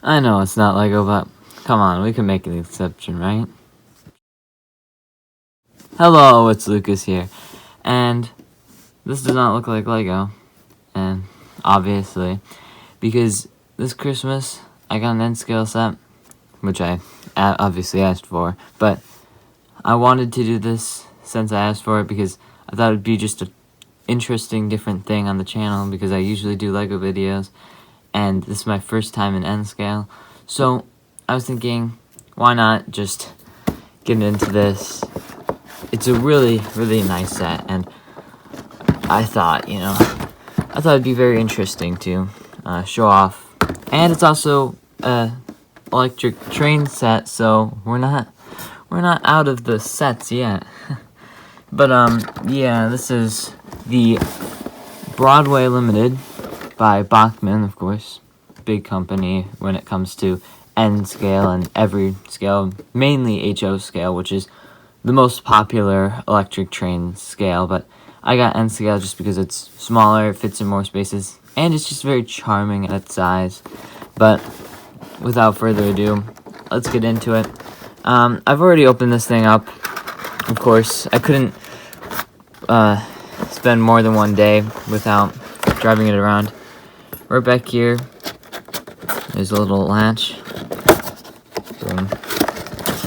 I know it's not Lego, but come on, we can make an exception, right? Hello, it's Lucas here, and this does not look like Lego, and obviously, because this Christmas I got an N-scale set, which I obviously asked for, but I wanted to do this since I asked for it because I thought it would be just an interesting, different thing on the channel because I usually do Lego videos, and this is my first time in N-scale, so I was thinking, why not just get into this? It's a really, really nice set, and I thought it'd be very interesting to show off. And it's also a electric train set, so we're not out of the sets yet. But yeah, this is the Broadway Limited by Bachmann, of course. Big company when it comes to N scale and every scale, mainly HO scale, which is the most popular electric train scale, but I got N scale just because it's smaller, it fits in more spaces, and it's just very charming at its size. But without further ado, let's get into it. I've already opened this thing up. Of course, I couldn't spend more than one day without driving it around. Right back here, there's a little latch. Boom.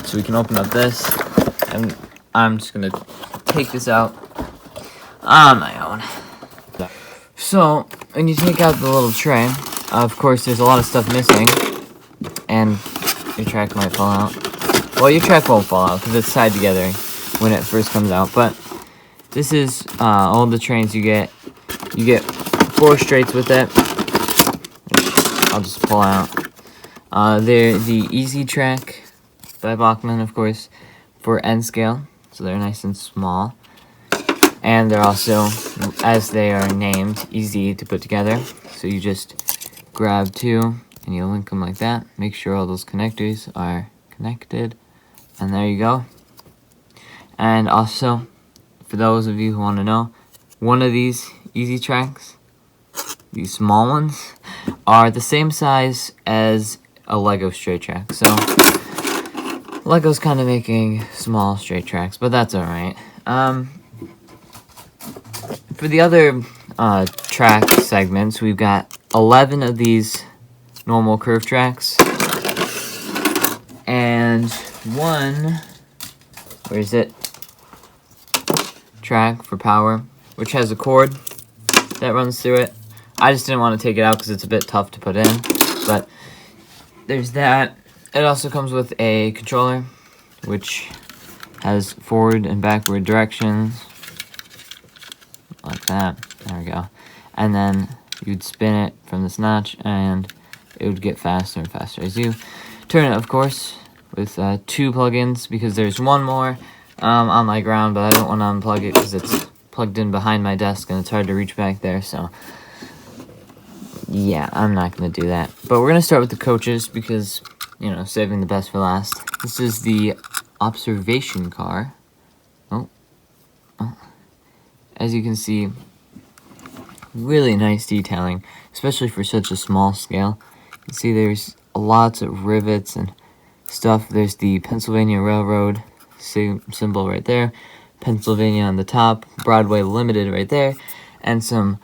So we can open up this, and I'm just gonna take this out on my own. So, when you take out the little tray, of course there's a lot of stuff missing, and your track might fall out. Well, your track won't fall out, because it's tied together when it first comes out, but this is all the trains you get. You get 4 straights with it, which I'll just pull out. They're the Easy Track by Bachmann, of course, for N scale, so they're nice and small. And they're also, as they are named, easy to put together. So you just grab 2 and you link them like that. Make sure all those connectors are connected, and there you go. And also, for those of you who want to know, one of these Easy Tracks, these small ones, are the same size as a Lego straight track. So Lego's kind of making small straight tracks, but that's alright. For the other track segments, we've got 11 of these normal curve tracks, and 1, where is it? Track for power, which has a cord that runs through it. I just didn't want to take it out because it's a bit tough to put in, but there's that. It also comes with a controller, which has forward and backward directions, like that. There we go. And then you'd spin it from this notch, and it would get faster and faster as you turn it, of course, with 2 plugins, because there's one more on my ground, but I don't want to unplug it because it's plugged in behind my desk and it's hard to reach back there, so yeah, I'm not going to do that. But we're going to start with the coaches because, saving the best for last. This is the observation car. Oh. As you can see, really nice detailing, especially for such a small scale. You can see there's lots of rivets and stuff. There's the Pennsylvania Railroad symbol right there, Pennsylvania on the top, Broadway Limited right there, and some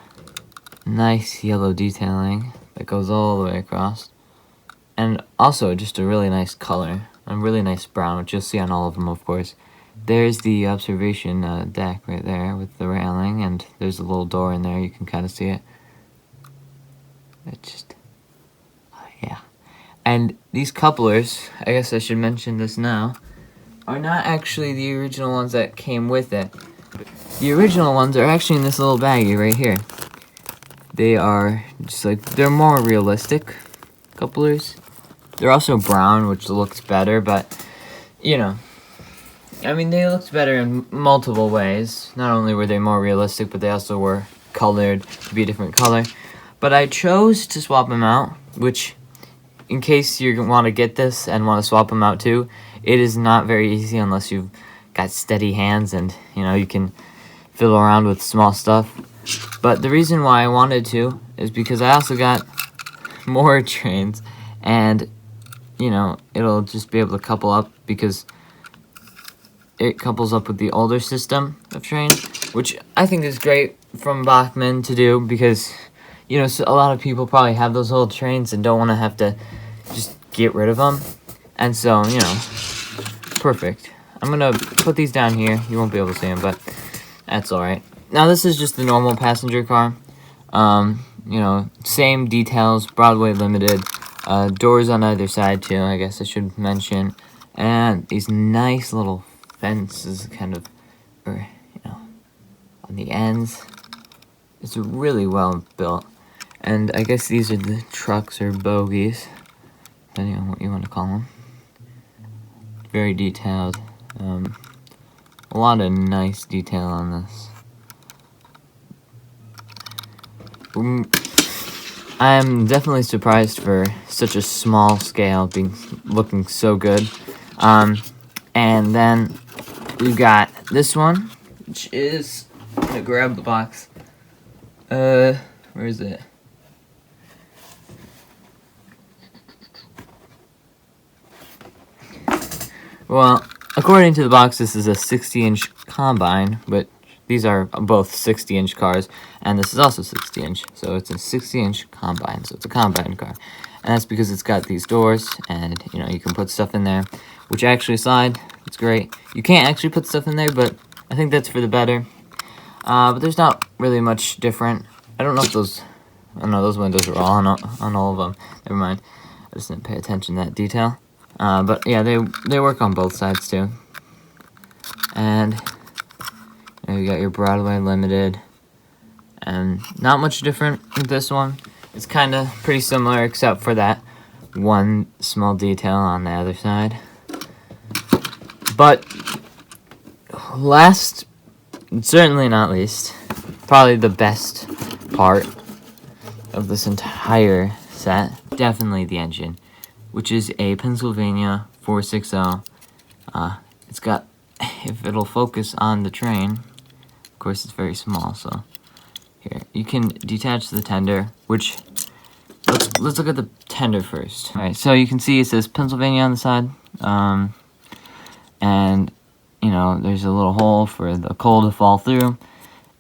nice yellow detailing that goes all the way across. And also just a really nice color, a really nice brown, which you'll see on all of them, of course. There's the observation deck right there with the railing, and there's a little door in there. You can kind of see it. Yeah. And these couplers, I guess I should mention this now, are not actually the original ones that came with it. The original ones are actually in this little baggie right here. They are just they're more realistic couplers. They're also brown, which looks better, but, they looked better in multiple ways. Not only were they more realistic, but they also were colored to be a different color. But I chose to swap them out, which, in case you want to get this and want to swap them out too, it is not very easy unless you've got steady hands and, you can fiddle around with small stuff. But the reason why I wanted to is because I also got more trains, and you know, it'll just be able to couple up because it couples up with the older system of trains, which I think is great from Bachmann to do because, you know, so a lot of people probably have those old trains and don't want to have to just get rid of them. And so, you know, perfect. I'm going to put these down here. You won't be able to see them, but that's alright. Now, this is just the normal passenger car. You know, same details, Broadway limited. Doors on either side, too, I guess I should mention. And these nice little fences kind of, or, you know, on the ends. It's really well built. And I guess these are the trucks or bogies, depending on what you want to call them. Very detailed. A lot of nice detail on this. I'm definitely surprised for such a small scale looking so good. And then we've got this one, which is, I'm gonna grab the box. Where is it? Well, according to the box, this is a 60-inch combine, but these are both 60-inch cars, and this is also 60-inch, so it's a 60-inch combine, so it's a combine car. And that's because it's got these doors, and, you know, you can put stuff in there, which actually slide. It's great. You can't actually put stuff in there, but I think that's for the better. But there's not really much different. I don't know if those... Oh, no, those windows are all on all of them. Never mind. I just didn't pay attention to that detail. But yeah, they work on both sides too. And you know, you got your Broadway limited, and not much different with this one. It's kind of pretty similar except for that one small detail on the other side. But last, certainly not least, probably the best part of this entire set, definitely the engine, which is a Pennsylvania 460. It's got, if it'll focus on the train, of course it's very small, so here, you can detach the tender, which, let's look at the tender first. Alright, so you can see it says Pennsylvania on the side, and, you know, there's a little hole for the coal to fall through,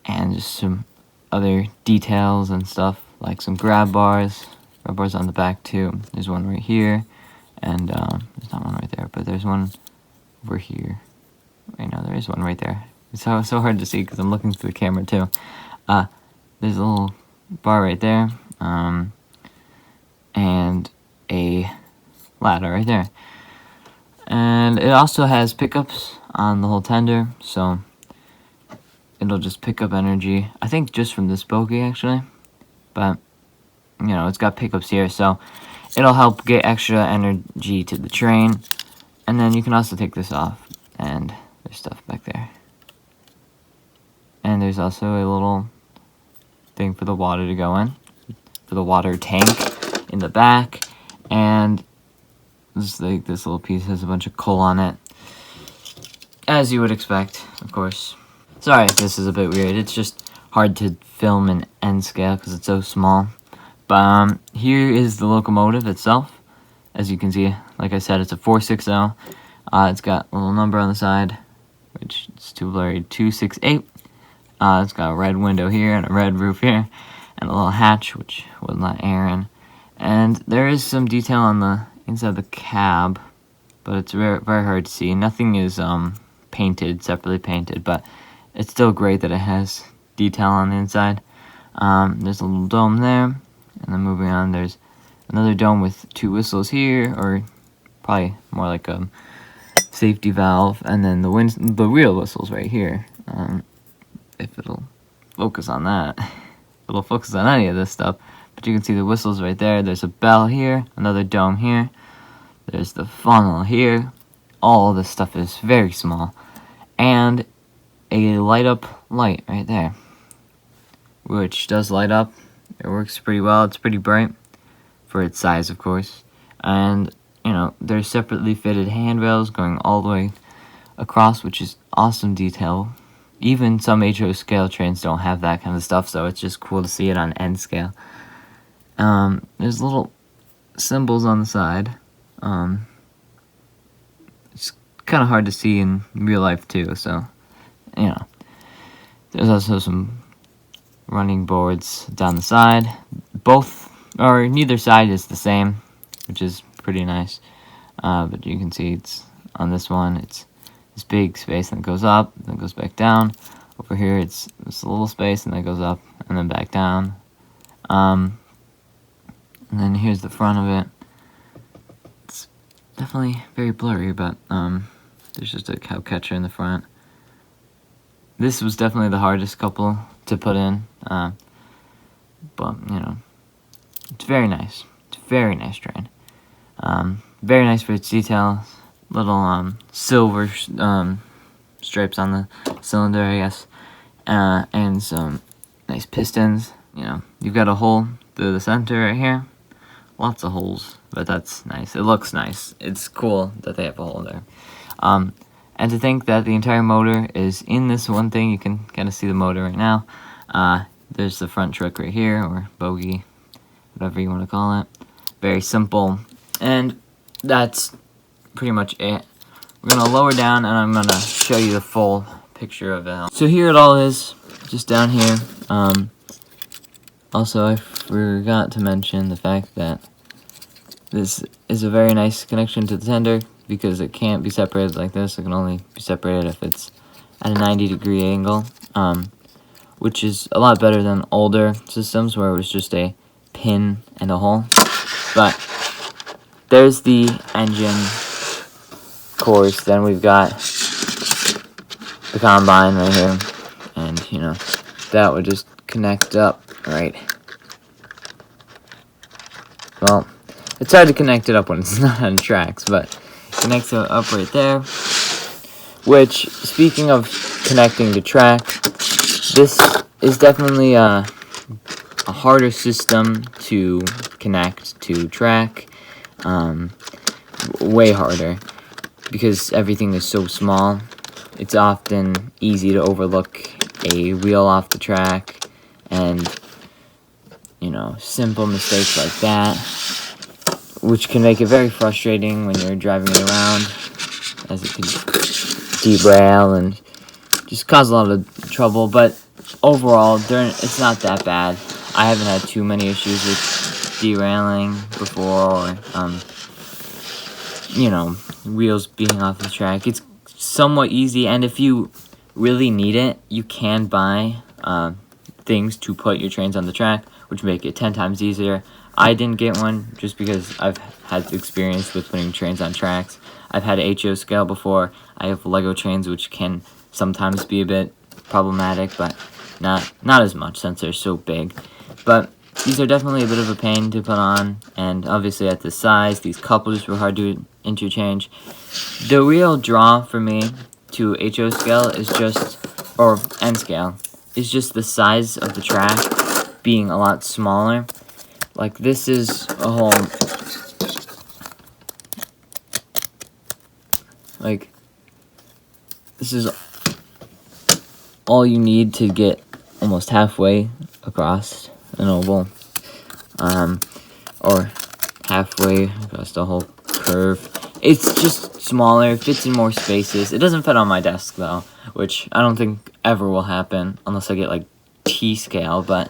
and just some other details and stuff, like some grab bars on the back too. There's one right here, and there's not one right there, but there's one over here. Wait, no, there is one right there. It's so hard to see because I'm looking through the camera too. There's a little bar right there, and a ladder right there. And it also has pickups on the whole tender, so it'll just pick up energy. I think just from this bogie actually, but you know, it's got pickups here, so it'll help get extra energy to the train. And then you can also take this off, and there's stuff back there. And there's also a little thing for the water to go in, for the water tank in the back. And this little piece has a bunch of coal on it, as you would expect, of course. Sorry if this is a bit weird. It's just hard to film in N scale because it's so small. But here is the locomotive itself. As you can see, like I said, it's a 460. It's got a little number on the side, which is too blurry, 268. It's got a red window here and a red roof here, and a little hatch, which will let air in. And there is some detail on the inside of the cab, but it's very, very hard to see. Nothing is painted, separately painted, but it's still great that it has detail on the inside. There's a little dome there, and then moving on, there's another dome with two whistles here, or probably more like a safety valve, and then the real whistles right here. If it'll focus on that, it'll focus on any of this stuff. But you can see the whistles right there. There's a bell here, another dome here. There's the funnel here. All of this stuff is very small, and a light up light right there, which does light up. It works pretty well. It's pretty bright for its size, of course. And you know, there's separately fitted handrails going all the way across, which is awesome detail. Even some HO scale trains don't have that kind of stuff, so it's just cool to see it on N scale. There's a little symbols on the side. It's kind of hard to see in real life too, so, you know. There's also some running boards down the side. Neither side is the same, which is pretty nice. But you can see it's on this one, it's this big space and it goes up, then goes back down. Over here, it's this little space and then goes up and then back down. And then here's the front of it. It's definitely very blurry, but there's just a cow catcher in the front. This was definitely the hardest couple to put in, but, you know, it's very nice. It's a very nice train. Very nice for its details. Little silver stripes on the cylinder, I guess, and some nice pistons. You know, you've got a hole through the center right here. Lots of holes, but that's nice. It looks nice. It's cool that they have a hole there. And to think that the entire motor is in this one thing, you can kind of see the motor right now. There's the front truck right here, or bogie, whatever you want to call it. Very simple, and that's pretty much it. We're going to lower down, and I'm going to show you the full picture of it. So here it all is, just down here. Also, I forgot to mention the fact that this is a very nice connection to the tender, because it can't be separated like this. It can only be separated if it's at a 90-degree angle, which is a lot better than older systems where it was just a pin and a hole. But there's the engine cores. Then we've got the combine right here, and you know, that would just connect up right. Well, it's hard to connect it up when it's not on tracks, but connects it up right there. Which, speaking of connecting to track, this is definitely a harder system to connect to track. Way harder, because everything is so small. It's often easy to overlook a wheel off the track, and you know, simple mistakes like that, which can make it very frustrating when you're driving it around, as it can derail and just cause a lot of trouble. But overall, it's not that bad. I haven't had too many issues with derailing before, or you know, wheels being off the track. It's somewhat easy, and if you really need it, you can buy things to put your trains on the track, which make it 10 times easier. I didn't get one just because I've had experience with putting trains on tracks. I've had HO scale before. I have Lego trains, which can sometimes be a bit problematic, but not as much since they're so big. But these are definitely a bit of a pain to put on, and obviously at this size, these couplers were hard to interchange. The real draw for me to HO scale is just, or N scale, is just the size of the track being a lot smaller. Like, this is a whole, like, this is all you need to get almost halfway across an oval, or halfway across the whole curve. It's just smaller, it fits in more spaces. It doesn't fit on my desk, though, which I don't think ever will happen unless I get, like, T-scale, but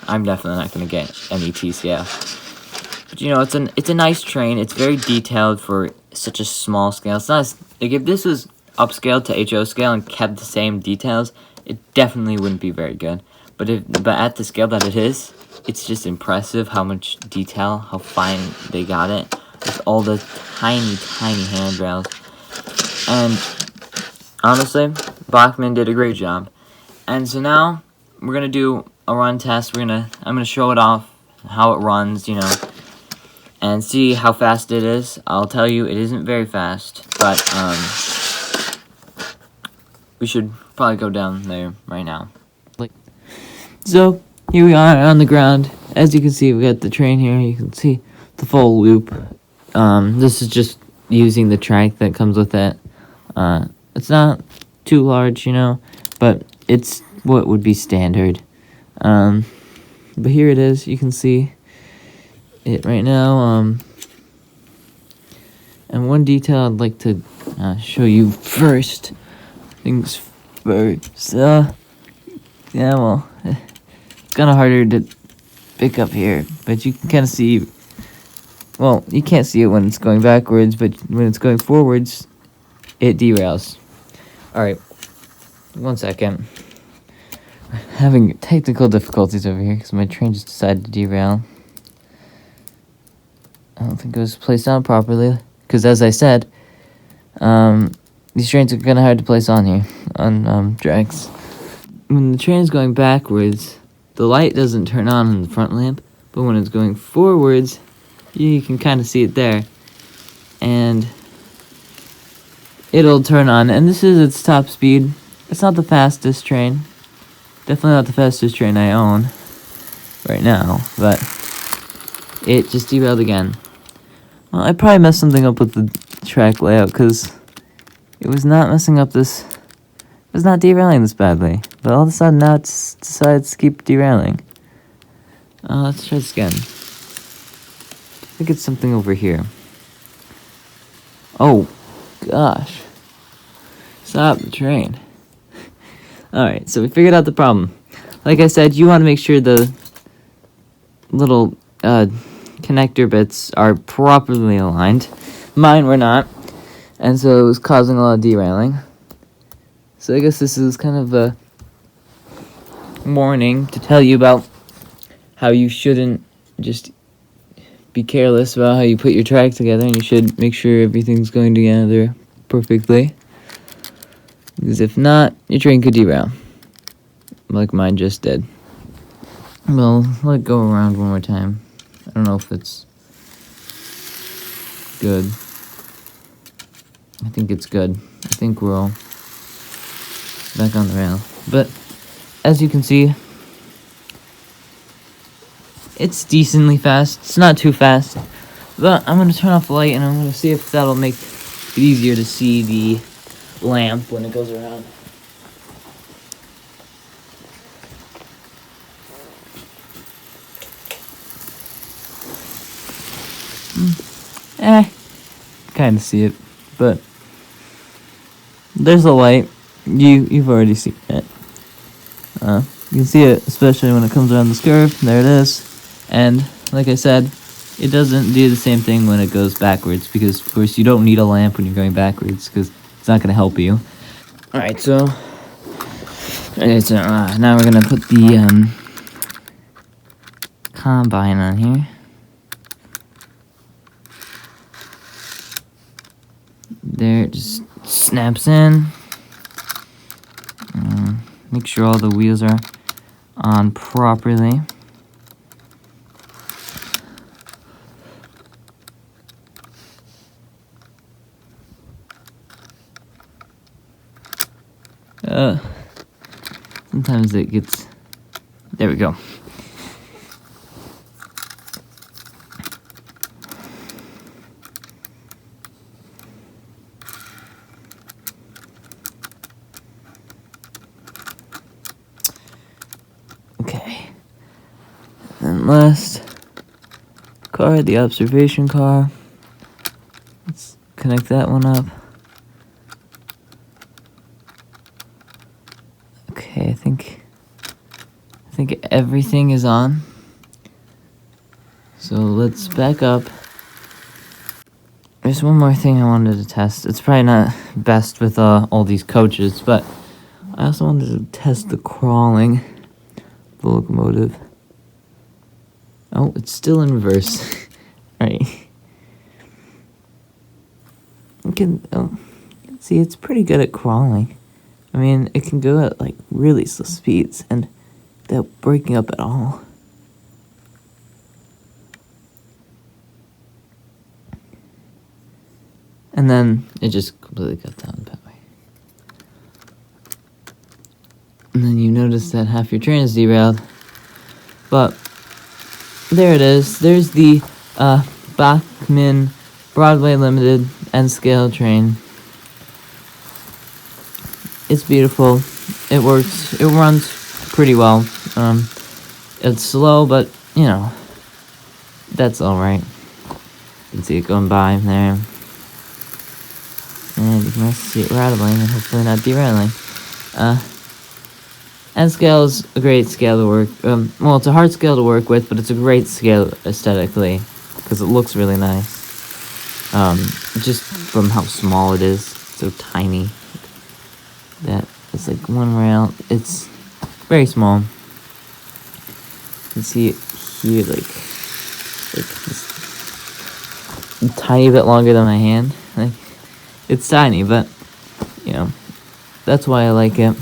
I'm definitely not going to get any T-scale. But, you know, it's a nice train. It's very detailed for such a small scale. It's not like, if this was upscaled to HO scale and kept the same details, it definitely wouldn't be very good. But at the scale that it is, it's just impressive how much detail, how fine they got it, with all the tiny, tiny handrails. And honestly, Bachmann did a great job. And so now we're gonna do a run test. I'm gonna show it off, how it runs, you know, and see how fast it is. I'll tell you, it isn't very fast, but we should probably go down there right now. So here we are on the ground. As you can see, we got the train here. You can see the full loop. This is just using the track that comes with it. It's not too large, you know, but it's what would be standard. But here it is. You can see it right now. And one detail I'd like to show you first. Things first. Yeah, well, it's kind of harder to pick up here, but you can kind of see. Well, you can't see it when it's going backwards, but when it's going forwards, it derails. Alright, 1 second. I'm having technical difficulties over here because my train just decided to derail. I don't think it was placed on properly, because as I said, these trains are kind of hard to place on here, on tracks. When the train is going backwards, the light doesn't turn on in the front lamp, but when it's going forwards, you can kind of see it there, and it'll turn on, and this is its top speed. It's not the fastest train, definitely not the fastest train I own right now, but it just derailed again. Well, I probably messed something up with the track layout, because it was not messing up this, it was not derailing this badly, but all of a sudden now it decides to keep derailing. Let's try this again. I think it's something over here. Oh, gosh. Stop the train. Alright, so we figured out the problem. Like I said, you want to make sure the little connector bits are properly aligned. Mine were not, and so it was causing a lot of derailing. So I guess this is kind of a warning to tell you about how you shouldn't just be careless about how you put your track together, and you should make sure everything's going together perfectly. Because if not, your train could derail, like mine just did. Well, let it go around one more time. I don't know if it's good. I think it's good. I think we're all back on the rail. But, as you can see, it's decently fast. It's not too fast. But I'm going to turn off the light, and I'm going to see if that'll make it easier to see the lamp when it goes around. Kind of see it, but there's a light. You've already seen it. You can see it, especially when it comes around this curve. There it is. And like I said, it doesn't do the same thing when it goes backwards, because of course you don't need a lamp when you're going backwards, because it's not going to help you. Alright, so now we're going to put the combine on here. There, it just snaps in. Make sure all the wheels are on properly. Sometimes it gets... There we go. Okay. And last car, the observation car. Let's connect that one up. Okay, I think everything is on. So let's back up. There's one more thing I wanted to test. It's probably not best with all these coaches, but I also wanted to test the crawling of the locomotive. Oh, it's still in reverse. Right. You can see it's pretty good at crawling. I mean, it can go at like really slow speeds and without breaking up at all. And then it just completely cut down that way. And then you notice that half your train is derailed. But there it is. There's the Bachmann Broadway Limited N-scale train. It's beautiful. It works. It runs pretty well. It's slow, but, you know, that's alright. You can see it going by there. And you can also see it rattling and hopefully not derailing. N scale is a great scale to work. Well, it's a hard scale to work with, but it's a great scale aesthetically because it looks really nice. Just from how small it is, so tiny. That is like one rail. It's very small. You can see it here, like this tiny bit longer than my hand. Like, it's tiny, but you know, that's why I like it.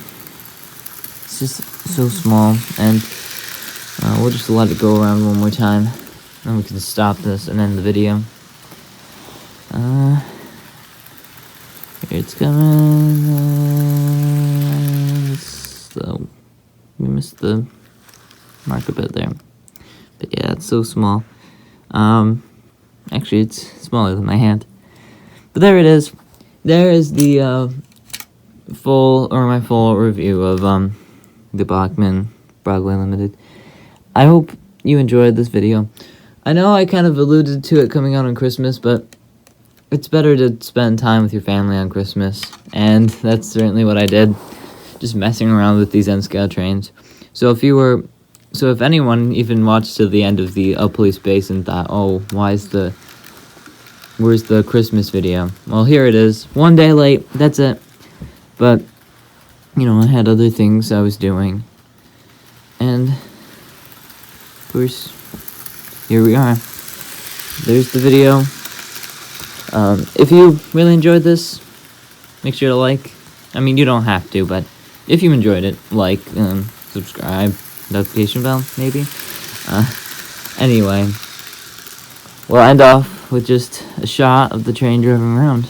It's just so small, and we'll just let it go around one more time, and we can stop this and end the video. Here it's coming. So we missed the mark a bit there, but yeah, it's so small. Actually, it's smaller than my hand, but there it is. There is the my full review of the Bachmann Broadway Limited. I hope you enjoyed this video. I know I kind of alluded to it coming out on Christmas, but it's better to spend time with your family on Christmas, and that's certainly what I did, just messing around with these N-scale trains. So if anyone even watched to the end of the Police Base and thought, oh, where's the Christmas video? Well, here it is. One day late, that's it. But, you know, I had other things I was doing. And, of course, here we are. There's the video. If you really enjoyed this, make sure to like. I mean, you don't have to, but if you enjoyed it, like, subscribe, notification bell, maybe. Anyway, we'll end off with just a shot of the train driving around.